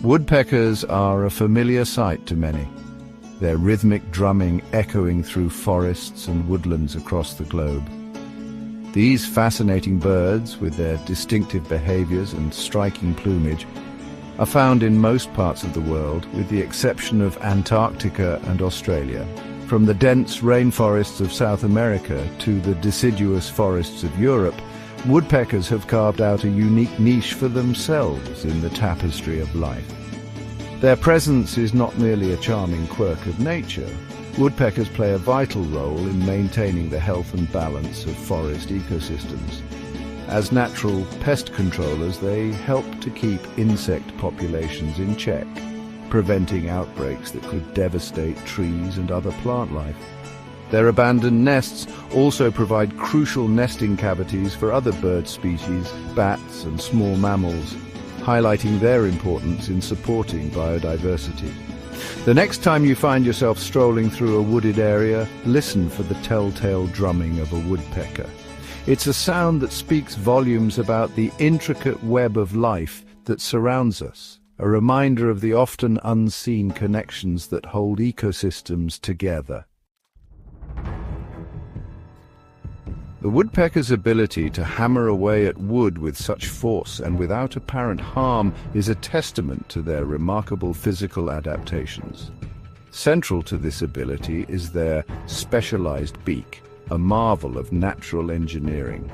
Woodpeckers are a familiar sight to many, their rhythmic drumming echoing through forests and woodlands across the globe. These fascinating birds, with their distinctive behaviors and striking plumage, are found in most parts of the world, with the exception of Antarctica and Australia. From the dense rainforests of South America to the deciduous forests of Europe, woodpeckers have carved out a unique niche for themselves in the tapestry of life. Their presence is not merely a charming quirk of nature. Woodpeckers play a vital role in maintaining the health and balance of forest ecosystems. As natural pest controllers, they help to keep insect populations in check, preventing outbreaks that could devastate trees and other plant life. Their abandoned nests also provide crucial nesting cavities for other bird species, bats and small mammals, highlighting their importance in supporting biodiversity. The next time you find yourself strolling through a wooded area, listen for the telltale drumming of a woodpecker. It's a sound that speaks volumes about the intricate web of life that surrounds us, a reminder of the often unseen connections that hold ecosystems together. The woodpecker's ability to hammer away at wood with such force and without apparent harm is a testament to their remarkable physical adaptations. Central to this ability is their specialized beak, a marvel of natural engineering.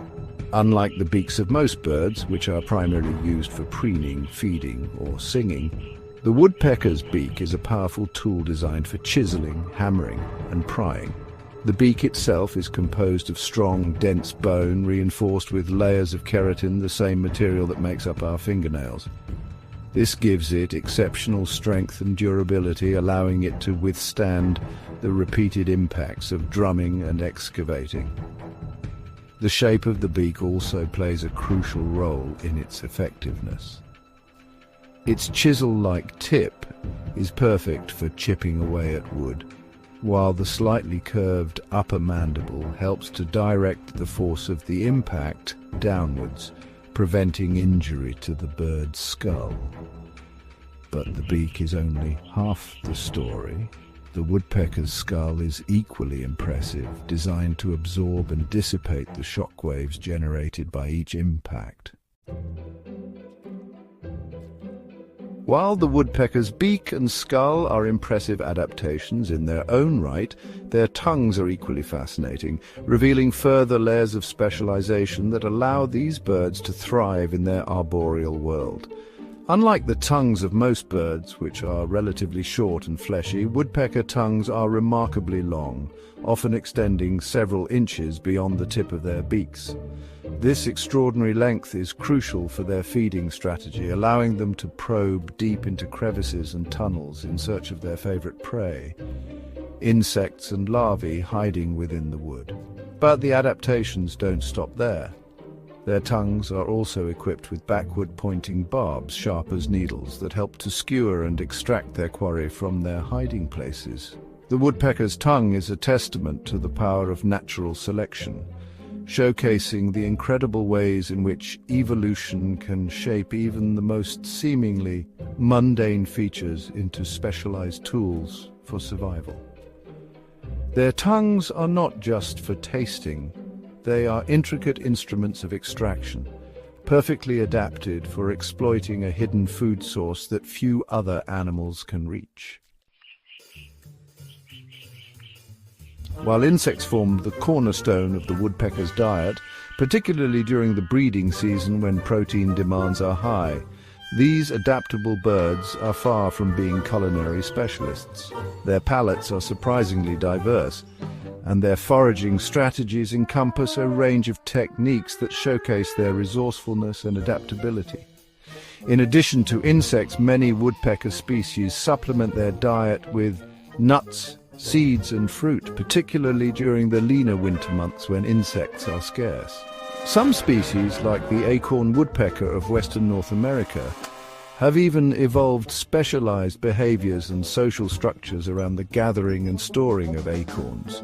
Unlike the beaks of most birds, which are primarily used for preening, feeding, or singing, the woodpecker's beak is a powerful tool designed for chiseling, hammering, and prying. The beak itself is composed of strong, dense bone reinforced with layers of keratin, the same material that makes up our fingernails. This gives it exceptional strength and durability, allowing it to withstand the repeated impacts of drumming and excavating. The shape of the beak also plays a crucial role in its effectiveness. Its chisel-like tip is perfect for chipping away at wood, while the slightly curved upper mandible helps to direct the force of the impact downwards, preventing injury to the bird's skull. But the beak is only half the story. The woodpecker's skull is equally impressive, designed to absorb and dissipate the shock waves generated by each impact. While the woodpecker's beak and skull are impressive adaptations in their own right, their tongues are equally fascinating, revealing further layers of specialization that allow these birds to thrive in their arboreal world. Unlike the tongues of most birds, which are relatively short and fleshy, woodpecker tongues are remarkably long, often extending several inches beyond the tip of their beaks. This extraordinary length is crucial for their feeding strategy, allowing them to probe deep into crevices and tunnels in search of their favorite prey, insects and larvae hiding within the wood. But the adaptations don't stop there. Their tongues are also equipped with backward-pointing barbs, sharp as needles, that help to skewer and extract their quarry from their hiding places. The woodpecker's tongue is a testament to the power of natural selection, showcasing the incredible ways in which evolution can shape even the most seemingly mundane features into specialized tools for survival. Their tongues are not just for tasting. They are intricate instruments of extraction, perfectly adapted for exploiting a hidden food source that few other animals can reach. While insects form the cornerstone of the woodpecker's diet, particularly during the breeding season when protein demands are high, these adaptable birds are far from being culinary specialists. Their palates are surprisingly diverse, and their foraging strategies encompass a range of techniques that showcase their resourcefulness and adaptability. In addition to insects, many woodpecker species supplement their diet with nuts, seeds and fruit, particularly during the leaner winter months when insects are scarce. Some species, like the acorn woodpecker of western North America, have even evolved specialized behaviors and social structures around the gathering and storing of acorns,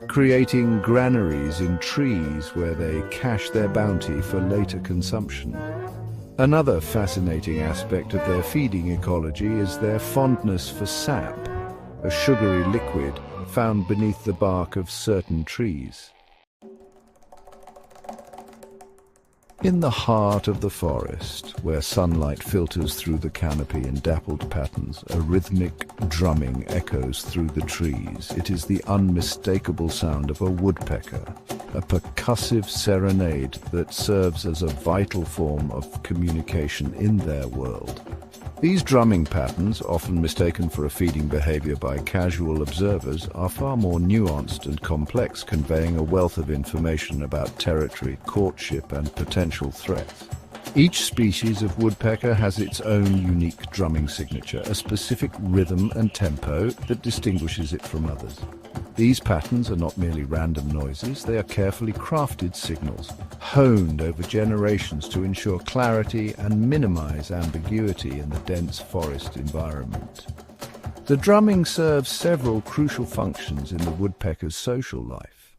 creating granaries in trees where they cache their bounty for later consumption. Another fascinating aspect of their feeding ecology is their fondness for sap, a sugary liquid found beneath the bark of certain trees. In the heart of the forest, where sunlight filters through the canopy in dappled patterns, a rhythmic drumming echoes through the trees. It is the unmistakable sound of a woodpecker, a percussive serenade that serves as a vital form of communication in their world. These drumming patterns, often mistaken for a feeding behavior by casual observers, are far more nuanced and complex, conveying a wealth of information about territory, courtship, and potential threats. Each species of woodpecker has its own unique drumming signature, a specific rhythm and tempo that distinguishes it from others. These patterns are not merely random noises, they are carefully crafted signals, honed over generations to ensure clarity and minimize ambiguity in the dense forest environment. The drumming serves several crucial functions in the woodpecker's social life.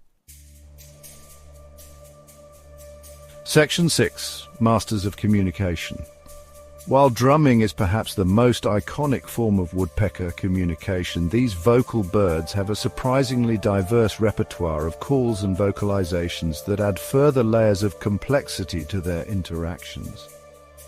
Section 6. Masters of Communication. While drumming is perhaps the most iconic form of woodpecker communication, these vocal birds have a surprisingly diverse repertoire of calls and vocalizations that add further layers of complexity to their interactions.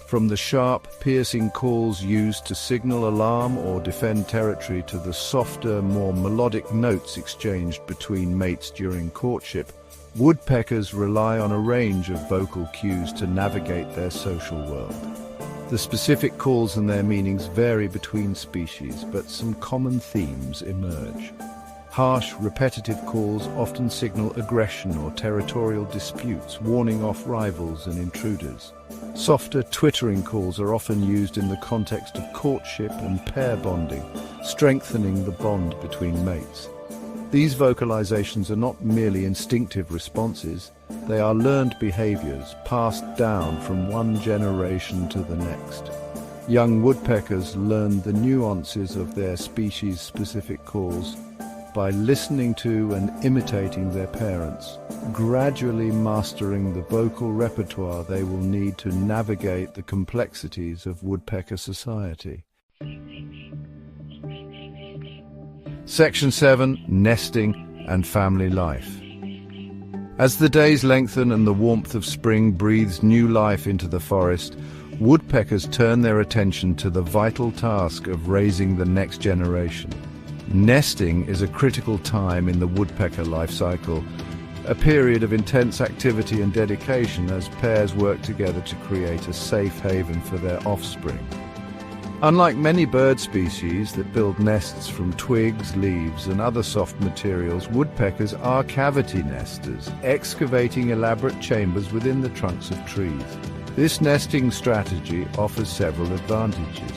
From the sharp, piercing calls used to signal alarm or defend territory to the softer, more melodic notes exchanged between mates during courtship, woodpeckers rely on a range of vocal cues to navigate their social world. The specific calls and their meanings vary between species, but some common themes emerge. Harsh, repetitive calls often signal aggression or territorial disputes, warning off rivals and intruders. Softer, twittering calls are often used in the context of courtship and pair bonding, strengthening the bond between mates. These vocalizations are not merely instinctive responses, they are learned behaviors passed down from one generation to the next. Young woodpeckers learn the nuances of their species-specific calls by listening to and imitating their parents, gradually mastering the vocal repertoire they will need to navigate the complexities of woodpecker society. Section 7. Nesting and Family Life. As the days lengthen and the warmth of spring breathes new life into the forest, woodpeckers turn their attention to the vital task of raising the next generation. Nesting is a critical time in the woodpecker life cycle, a period of intense activity and dedication as pairs work together to create a safe haven for their offspring. Unlike many bird species that build nests from twigs, leaves, and other soft materials, woodpeckers are cavity nesters, excavating elaborate chambers within the trunks of trees. This nesting strategy offers several advantages.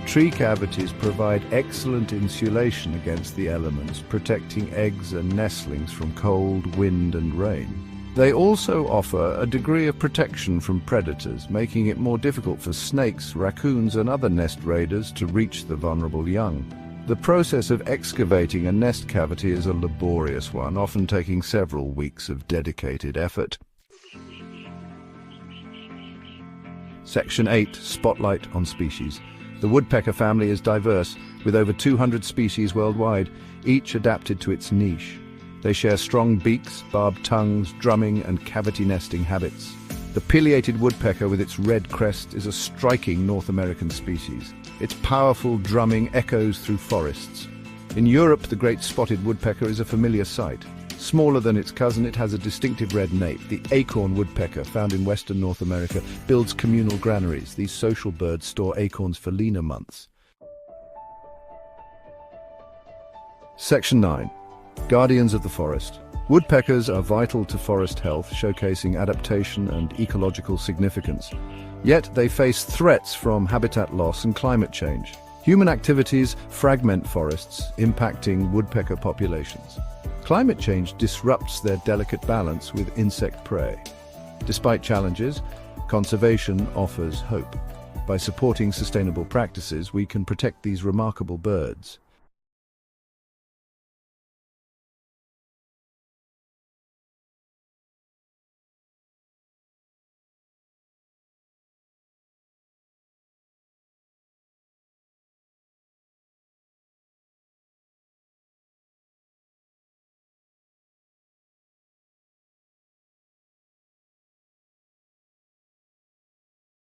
Tree cavities provide excellent insulation against the elements, protecting eggs and nestlings from cold, wind, and rain. They also offer a degree of protection from predators, making it more difficult for snakes, raccoons, and other nest raiders to reach the vulnerable young. The process of excavating a nest cavity is a laborious one, often taking several weeks of dedicated effort. Section 8. Spotlight on Species. The woodpecker family is diverse, with over 200 species worldwide, each adapted to its niche. They share strong beaks, barbed tongues, drumming, and cavity nesting habits. The pileated woodpecker with its red crest is a striking North American species. Its powerful drumming echoes through forests. In Europe, the great spotted woodpecker is a familiar sight. Smaller than its cousin, it has a distinctive red nape. The acorn woodpecker, found in western North America, builds communal granaries. These social birds store acorns for leaner months. Section 9. Guardians of the forest. Woodpeckers are vital to forest health, showcasing adaptation and ecological significance. Yet they face threats from habitat loss and climate change. Human activities fragment forests, impacting woodpecker populations. Climate change disrupts their delicate balance with insect prey. Despite challenges, conservation offers hope. By supporting sustainable practices, we can protect these remarkable birds.